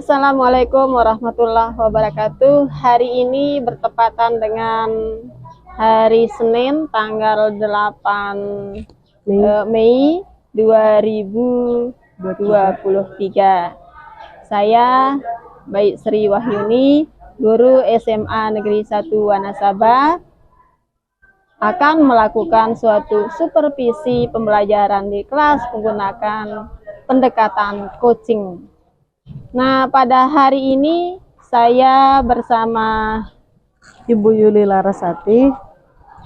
Assalamualaikum warahmatullahi wabarakatuh. Hari ini bertepatan dengan hari Senin tanggal 8 Mei 2023. Saya Baik Sri Wahyuni, guru SMA Negeri 1 Wanasaba, akan melakukan suatu supervisi pembelajaran di kelas menggunakan pendekatan coaching. Nah, pada hari ini saya bersama Ibu Yuli Larasati,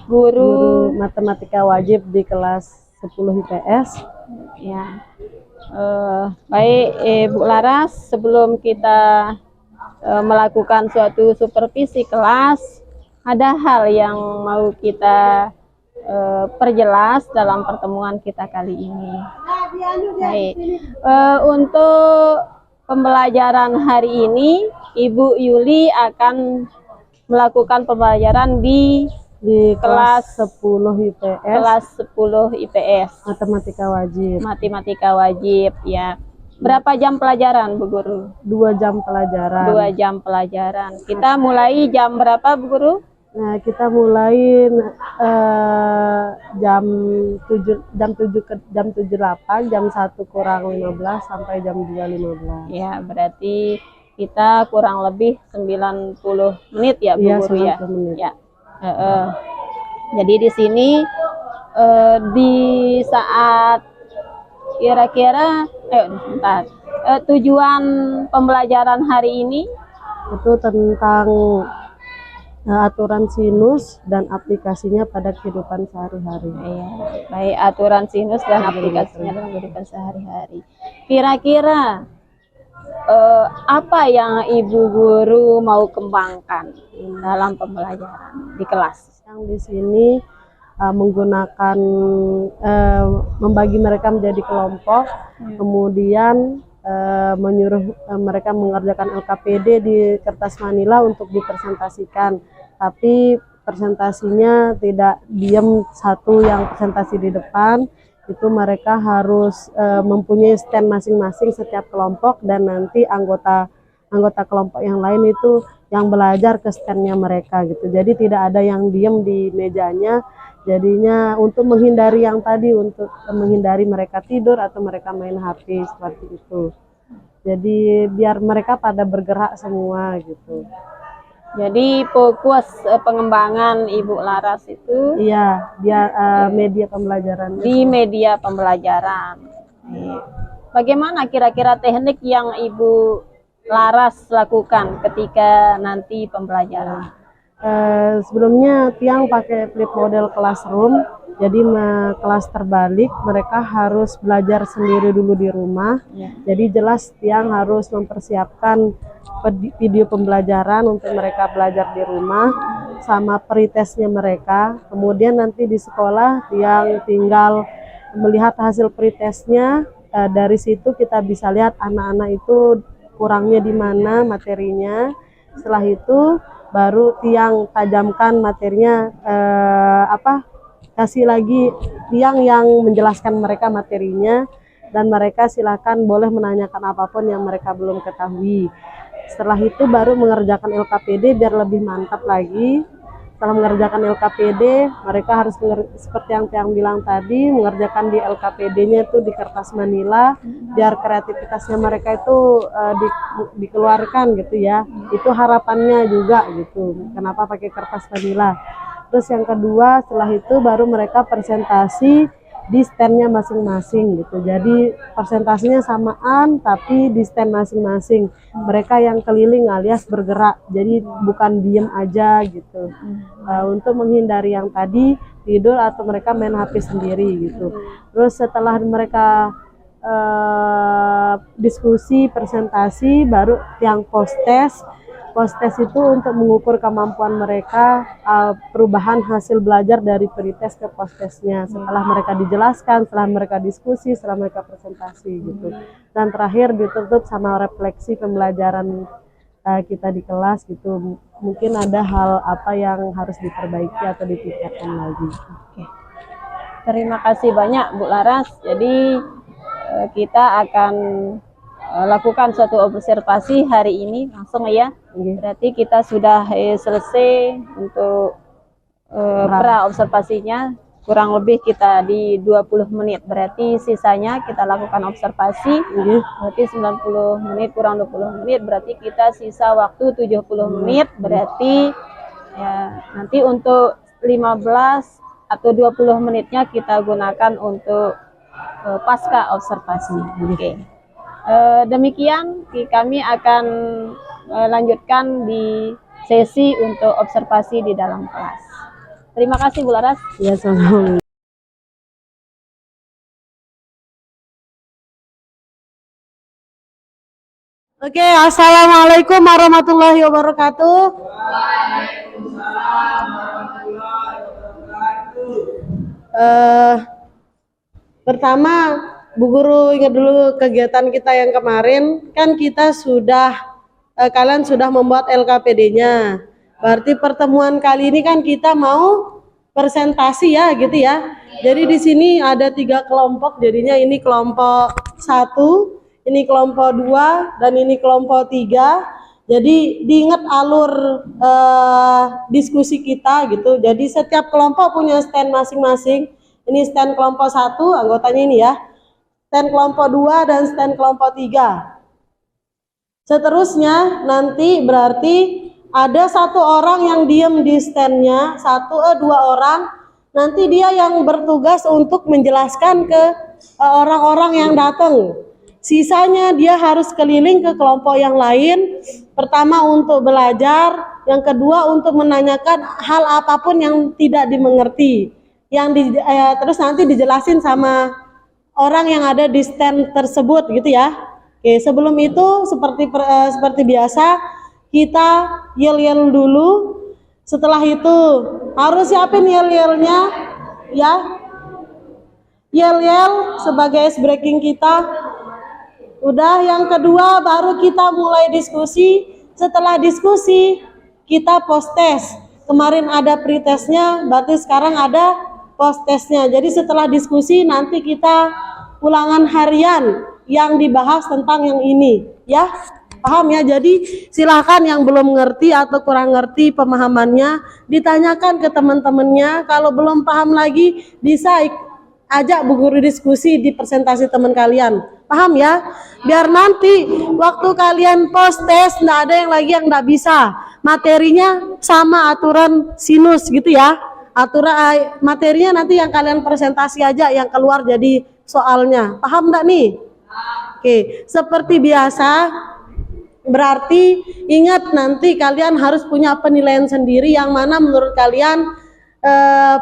guru matematika wajib di kelas 10 IPS. Ya, baik Ibu Laras, sebelum kita melakukan suatu supervisi kelas, ada hal yang mau kita perjelas dalam pertemuan kita kali ini. Baik, untuk pembelajaran hari ini, Ibu Yuli akan melakukan pembelajaran di kelas 10 IPS. Kelas 10 IPS. Matematika wajib Ya. Berapa jam pelajaran, Bu Guru? 2 jam pelajaran. 2 jam pelajaran. Kita mulai jam berapa, Bu Guru? Nah, kita mulai jam 7.08, jam 1 kurang 15 sampai jam 2.15. Ya, berarti kita kurang lebih 90 menit ya, Bu Guru ya. Menit. Ya. Jadi di sini di saat kira-kira tujuan pembelajaran hari ini itu tentang aturan sinus dan aplikasinya pada kehidupan sehari-hari. Ya, baik, aturan sinus dan aplikasinya dalam kehidupan sehari-hari. Kira-kira apa yang Ibu Guru mau kembangkan dalam pembelajaran di kelas? Yang di sini menggunakan membagi mereka menjadi kelompok, kemudian menyuruh mereka mengerjakan LKPD di kertas manila untuk dipresentasikan, tapi presentasinya tidak diam satu yang presentasi di depan. Itu mereka harus mempunyai stand masing-masing setiap kelompok, dan nanti anggota kelompok yang lain itu yang belajar ke standnya mereka gitu. Jadi tidak ada yang diam di mejanya. Jadinya untuk menghindari yang tadi, untuk menghindari mereka tidur atau mereka main HP seperti itu. Jadi biar mereka pada bergerak semua gitu. Jadi fokus pengembangan Ibu Laras itu biar media pembelajaran. Di media pembelajaran. Bagaimana kira-kira teknik yang Ibu Laras lakukan ketika nanti pembelajaran? Sebelumnya Tiang pakai flip model classroom, jadi kelas terbalik, mereka harus belajar sendiri dulu di rumah. Jadi jelas Tiang harus mempersiapkan video pembelajaran untuk mereka belajar di rumah sama pretestnya mereka. Kemudian nanti di sekolah Tiang tinggal melihat hasil pretestnya. Dari situ kita bisa lihat anak-anak itu kurangnya di mana materinya. Setelah itu baru Tiang tajamkan materinya, kasih lagi Tiang yang menjelaskan mereka materinya, dan mereka silakan boleh menanyakan apapun yang mereka belum ketahui. Setelah itu baru mengerjakan LKPD biar lebih mantap lagi. Setelah mengerjakan LKPD, mereka harus seperti yang Tiang bilang tadi, mengerjakan di LKPD-nya itu di kertas manila, biar kreativitasnya mereka itu dikeluarkan gitu ya. Itu harapannya juga gitu. Kenapa pakai kertas manila? Terus yang kedua, setelah itu baru mereka presentasi di standnya masing-masing gitu. Jadi presentasinya samaan tapi di stand masing-masing. Mereka yang keliling alias bergerak, jadi bukan diem aja gitu. Untuk menghindari yang tadi tidur atau mereka main HP sendiri gitu. Terus setelah mereka diskusi presentasi, baru yang post test. Post test itu untuk mengukur kemampuan mereka, perubahan hasil belajar dari pretest ke post testnya. Setelah mereka dijelaskan, setelah mereka diskusi, setelah mereka presentasi gitu. Dan terakhir ditutup sama refleksi pembelajaran kita di kelas gitu. Mungkin ada hal apa yang harus diperbaiki atau ditingkatkan lagi. Oke. Terima kasih banyak Bu Laras. Jadi kita akan lakukan suatu observasi hari ini langsung ya. Berarti kita sudah selesai untuk pra observasinya, kurang lebih kita di 20 menit. Berarti sisanya kita lakukan observasi. Berarti 90 menit kurang 20 menit, berarti kita sisa waktu 70 menit. Berarti ya nanti untuk 15 atau 20 menitnya kita gunakan untuk pasca observasi. Oke. Demikian kami akan lanjutkan di sesi untuk observasi di dalam kelas. Terima kasih Bu Laras. Ya, sama. Oke, assalamualaikum warahmatullahi wabarakatuh. Pertama, Bu Guru ingat dulu kegiatan kita yang kemarin, kan kita sudah kalian sudah membuat LKPD-nya. Berarti pertemuan kali ini kan kita mau presentasi ya, gitu ya. Jadi di sini ada 3 kelompok, jadinya ini kelompok 1, ini kelompok 2, dan ini kelompok 3. Jadi diingat alur diskusi kita gitu. Jadi setiap kelompok punya stand masing-masing. Ini stand kelompok 1, anggotanya ini ya. Stand kelompok 2 dan stand kelompok 3. Seterusnya nanti berarti ada 1 orang yang diam di standnya, 2 orang, nanti dia yang bertugas untuk menjelaskan ke orang-orang yang datang. Sisanya dia harus keliling ke kelompok yang lain, pertama untuk belajar, yang kedua untuk menanyakan hal apapun yang tidak dimengerti, terus nanti dijelasin sama orang yang ada di stand tersebut gitu ya. Oke, sebelum itu seperti biasa kita yel-yel dulu. Setelah itu harus siapin yel-yelnya ya. Yel-yel sebagai ice breaking kita. Udah, yang kedua baru kita mulai diskusi. Setelah diskusi kita post test. Kemarin ada pre-testnya, berarti sekarang ada post testnya. Jadi setelah diskusi nanti kita ulangan harian yang dibahas tentang yang ini ya. Paham ya? Jadi silakan yang belum ngerti atau kurang ngerti pemahamannya ditanyakan ke teman-temannya. Kalau belum paham lagi bisa ajak Bu Guru diskusi di presentasi teman kalian. Paham ya? Biar nanti waktu kalian post test nggak ada yang lagi yang nggak bisa. Materinya sama aturan sinus gitu ya. Aturan materinya nanti yang kalian presentasi aja, yang keluar jadi soalnya. Paham nggak nih? Oke, seperti biasa. Berarti ingat nanti kalian harus punya penilaian sendiri yang mana menurut kalian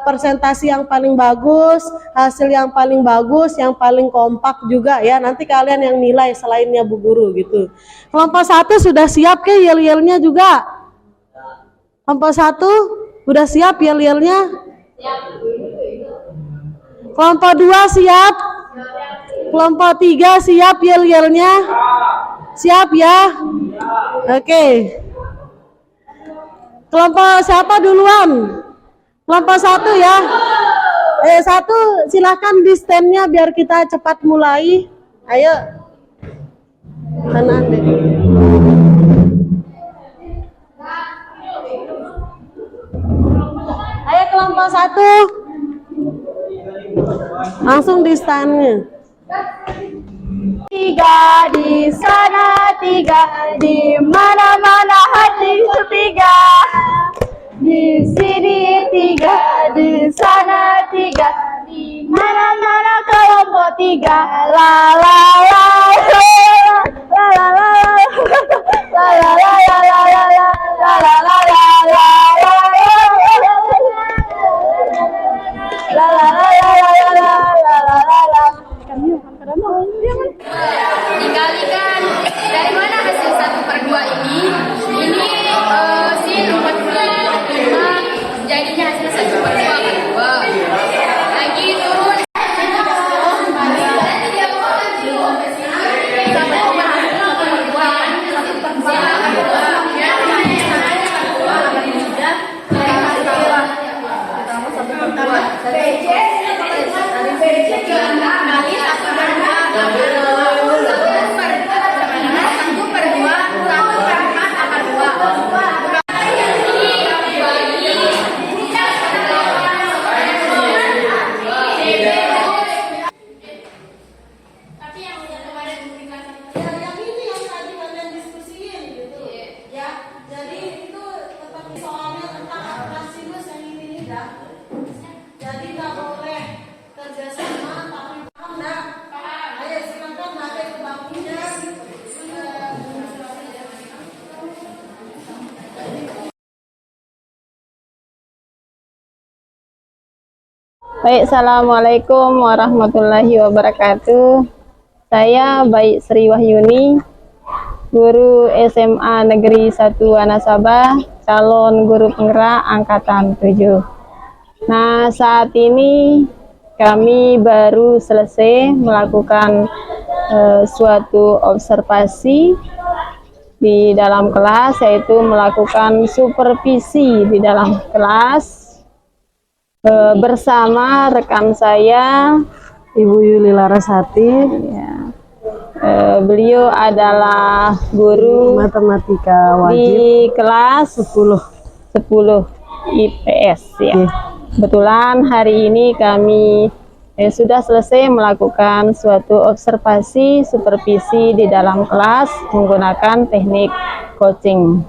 presentasi yang paling bagus, hasil yang paling bagus, yang paling kompak juga ya. Nanti kalian yang nilai selainnya Bu Guru gitu. Kelompok 1 sudah siap ke yel-yelnya juga? Kelompok 1 udah siap yel-yelnya? Kelompok 2 siap? Kelompok 3 siap yel-yelnya? Siap ya? Oke. Kelompok siapa duluan? Kelompok 1 ya. 1 silahkan di standnya biar kita cepat mulai. Ayo. Kanan deh. Ayo kelompok 1. Langsung di standnya. 3 di sana, 3 di mana-mana hati 3. Di sini 3, di sana 3, di mana-mana kelompok 3. La la la la la la la la la la la la la la la la dikalikan dari mana hasil 1/2 ini sin 45 jadinya hasil 1/2 kan 2 lagi turun sama hasil 1/2 kan Baik, assalamualaikum warahmatullahi wabarakatuh. Saya Baik Sri Wahyuni, guru SMA Negeri 1 Wanasaba, calon guru penggerak angkatan 7. Nah, saat ini kami baru selesai melakukan suatu observasi di dalam kelas, yaitu melakukan supervisi di dalam kelas bersama rekan saya, Ibu Yuli Larasati, ya. Beliau adalah guru matematika wajib di kelas 10 IPS ya. Oke. Kebetulan hari ini kami sudah selesai melakukan suatu observasi supervisi di dalam kelas menggunakan teknik coaching.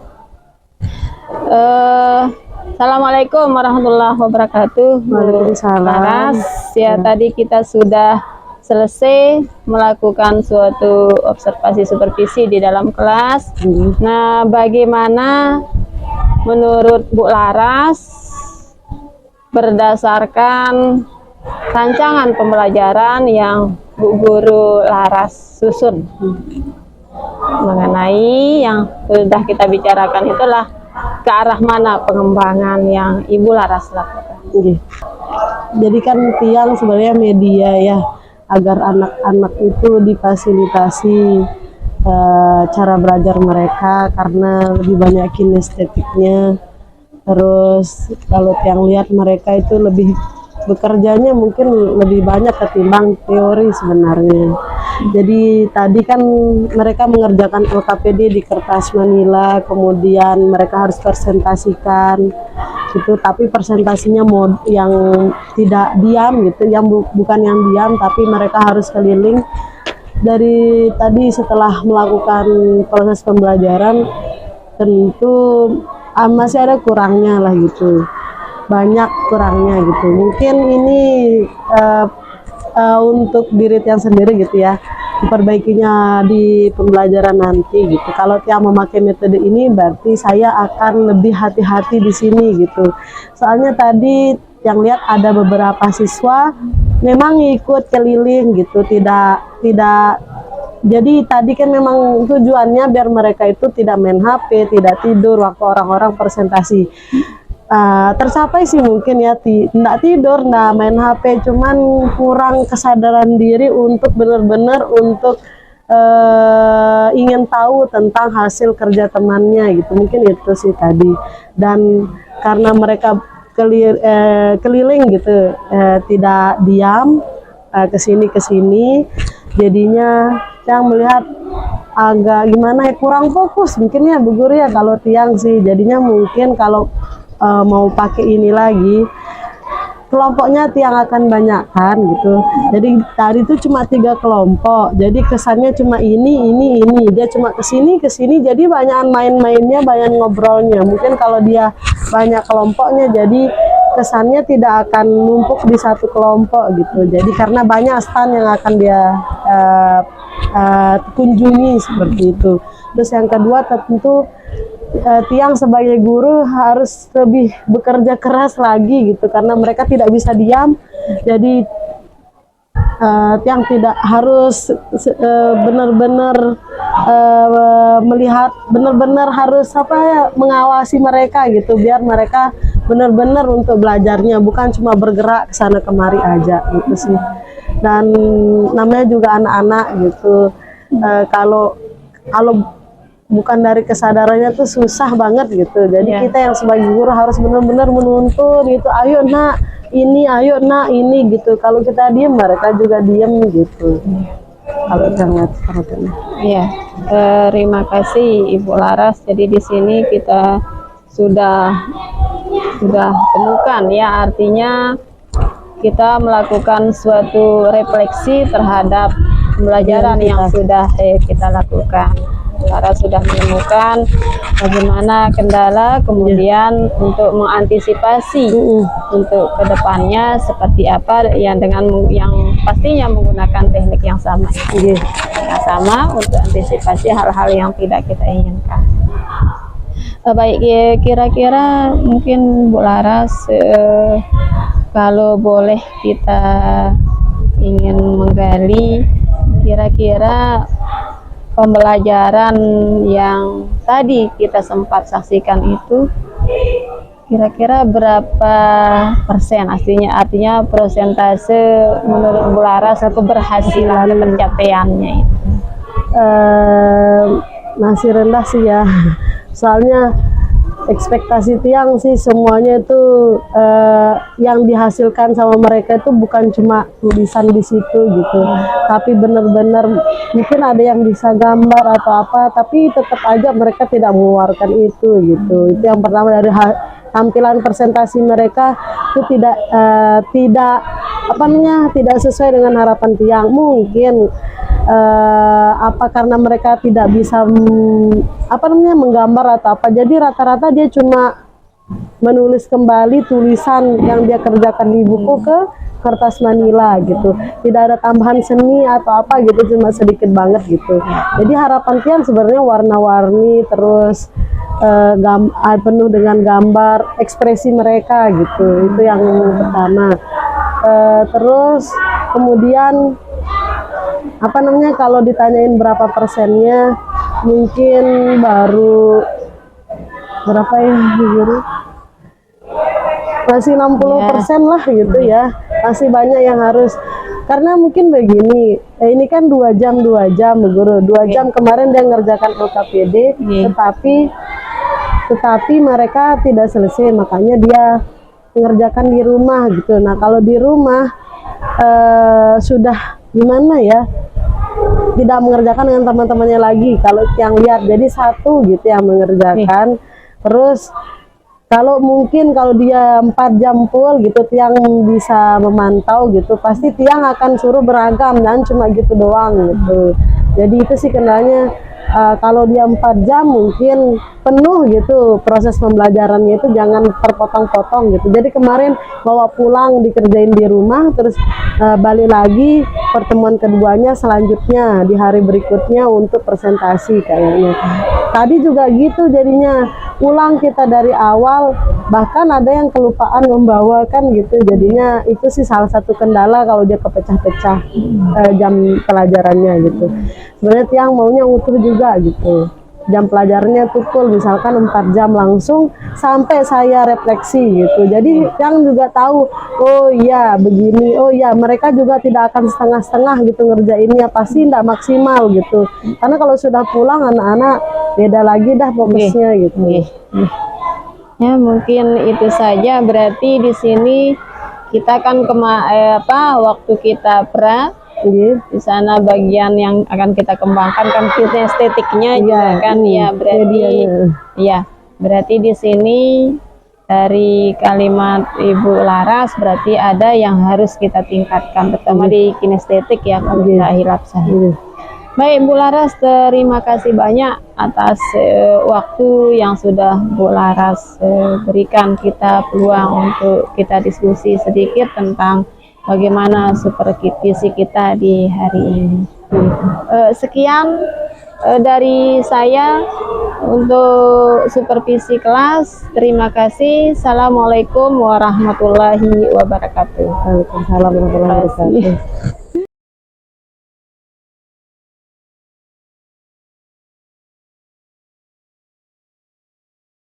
Assalamualaikum warahmatullahi wabarakatuh. Waalaikumsalam. Laras, ya tadi kita sudah selesai melakukan suatu observasi supervisi di dalam kelas. Nah, bagaimana menurut Bu Laras berdasarkan rancangan pembelajaran yang Bu Guru Laras susun mengenai yang sudah kita bicarakan, itulah ke arah mana pengembangan yang Ibu Laras lakukan? Jadi kan tiang sebenarnya media ya, agar anak-anak itu difasilitasi cara belajar mereka karena lebih banyak kinestetiknya. Terus kalau tiang lihat mereka itu lebih bekerjanya mungkin lebih banyak ketimbang teori sebenarnya. Jadi tadi kan mereka mengerjakan LKPD di kertas manila, kemudian mereka harus presentasikan gitu, tapi presentasinya yang tidak diam gitu, yang bukan yang diam, tapi mereka harus keliling. Dari tadi setelah melakukan proses pembelajaran tentu masih ada kurangnya lah gitu, banyak kurangnya gitu. Mungkin ini untuk diri Tiang sendiri gitu ya, diperbaikinya di pembelajaran nanti gitu. Kalau Tiang memakai metode ini berarti saya akan lebih hati-hati di sini gitu. Soalnya tadi yang lihat ada beberapa siswa memang ikut keliling gitu, tidak jadi tadi kan memang tujuannya biar mereka itu tidak main HP, tidak tidur waktu orang-orang presentasi. Tercapai sih mungkin ya, tidak tidur, tidak main HP, cuman kurang kesadaran diri untuk benar-benar untuk ingin tahu tentang hasil kerja temannya gitu. Mungkin itu sih tadi. Dan karena mereka keliling gitu, tidak diam kesini, jadinya Tiang melihat agak gimana ya, kurang fokus mungkin ya Bu Guru ya kalau Tiang sih. Jadinya mungkin kalau mau pakai ini lagi, kelompoknya Tiang akan banyakkan gitu. Jadi tadi itu cuma 3 kelompok, jadi kesannya cuma ini dia cuma kesini, jadi banyak main-mainnya, banyak ngobrolnya. Mungkin kalau dia banyak kelompoknya, jadi kesannya tidak akan numpuk di satu kelompok gitu. Jadi karena banyak stand yang akan dia kunjungi seperti itu. Terus yang kedua tentu Tiang sebagai guru harus lebih bekerja keras lagi gitu, karena mereka tidak bisa diam. Jadi Tiang tidak harus benar-benar melihat, benar-benar harus mengawasi mereka gitu, biar mereka benar-benar untuk belajarnya, bukan cuma bergerak ke sana kemari aja gitu sih. Dan namanya juga anak-anak gitu, kalau bukan dari kesadarannya tuh susah banget gitu. Jadi kita yang sebagai guru harus benar-benar menuntun gitu, ayo nak ini, ayo nak ini gitu. Kalau kita diem, mereka juga diem gitu. Kalau jangan seperti ini. Iya, terima kasih Ibu Laras. Jadi di sini kita sudah temukan ya, artinya kita melakukan suatu refleksi terhadap pembelajaran yang sudah kita lakukan. Laras sudah menemukan bagaimana kendala, kemudian untuk mengantisipasi untuk kedepannya seperti apa, yang pastinya menggunakan teknik yang sama, sama untuk antisipasi hal-hal yang tidak kita inginkan. Baik, kira-kira mungkin Bu Laras kalau boleh kita ingin menggali, kira-kira pembelajaran yang tadi kita sempat saksikan itu kira-kira berapa persen artinya persentase menurut Bu Laras keberhasilan pencapaiannya itu? Masih rendah sih ya, soalnya ekspektasi Tiang sih semuanya itu yang dihasilkan sama mereka itu bukan cuma tulisan di situ gitu, tapi benar-benar mungkin ada yang bisa gambar atau apa, tapi tetap aja mereka tidak mengeluarkan itu gitu. Itu yang pertama, dari tampilan presentasi mereka itu tidak tidak sesuai dengan harapan Tiang. Mungkin apa karena mereka tidak bisa menggambar atau apa, jadi rata-rata dia cuma menulis kembali tulisan yang dia kerjakan di buku ke kertas manila gitu, tidak ada tambahan seni atau apa gitu, cuma sedikit banget gitu. Jadi harapan Tiang sebenarnya warna-warni, terus penuh dengan gambar, ekspresi mereka gitu, itu yang pertama. Terus kemudian kalau ditanyain berapa persennya, mungkin baru berapa ya, Guru? Masih 60% lah gitu ya, masih banyak yang harus, karena mungkin begini, ini kan 2 jam Bu Guru, 2 jam kemarin dia ngerjakan LKPD, tetapi mereka tidak selesai, makanya dia mengerjakan di rumah gitu. Nah kalau di rumah sudah gimana ya, tidak mengerjakan dengan teman-temannya lagi kalau yang lihat, jadi satu gitu yang mengerjakan. Terus kalau dia 4 jam full gitu, Tiang bisa memantau gitu, pasti Tiang akan suruh beragam dan cuma gitu doang gitu. Jadi itu sih kendalanya. Kalau dia 4 jam mungkin penuh gitu, proses pembelajarannya itu jangan terpotong-potong gitu. Jadi kemarin bawa pulang dikerjain di rumah, terus balik lagi pertemuan keduanya selanjutnya di hari berikutnya untuk presentasi kayaknya. Tadi juga gitu, jadinya ulang kita dari awal, bahkan ada yang kelupaan membawakan gitu. Jadinya itu sih salah satu kendala kalau dia kepecah-pecah jam pelajarannya gitu. Sebenarnya Tiang maunya utuh juga gitu, jam pelajarannya tukul, misalkan 4 jam langsung sampai saya refleksi gitu. Jadi Tiang juga tahu, oh iya begini, oh iya mereka juga tidak akan setengah-setengah gitu ngerjainnya, pasti tidak maksimal gitu. Karena kalau sudah pulang anak-anak beda lagi dah fokusnya gitu. Ya mungkin itu saja, berarti di sini kita kan waktu kita di sana bagian yang akan kita kembangkan kan kinestetiknya juga kan ya, berarti di sini dari kalimat Ibu Laras berarti ada yang harus kita tingkatkan, terutama di kinestetik ya, kalau kita hilap saya. Baik Bu Laras, terima kasih banyak atas waktu yang sudah Bu Laras berikan kita peluang untuk kita diskusi sedikit tentang bagaimana supervisi kita di hari ini. Sekian dari saya untuk supervisi kelas. Terima kasih. Assalamualaikum warahmatullahi wabarakatuh. Waalaikumsalam warahmatullahi wabarakatuh.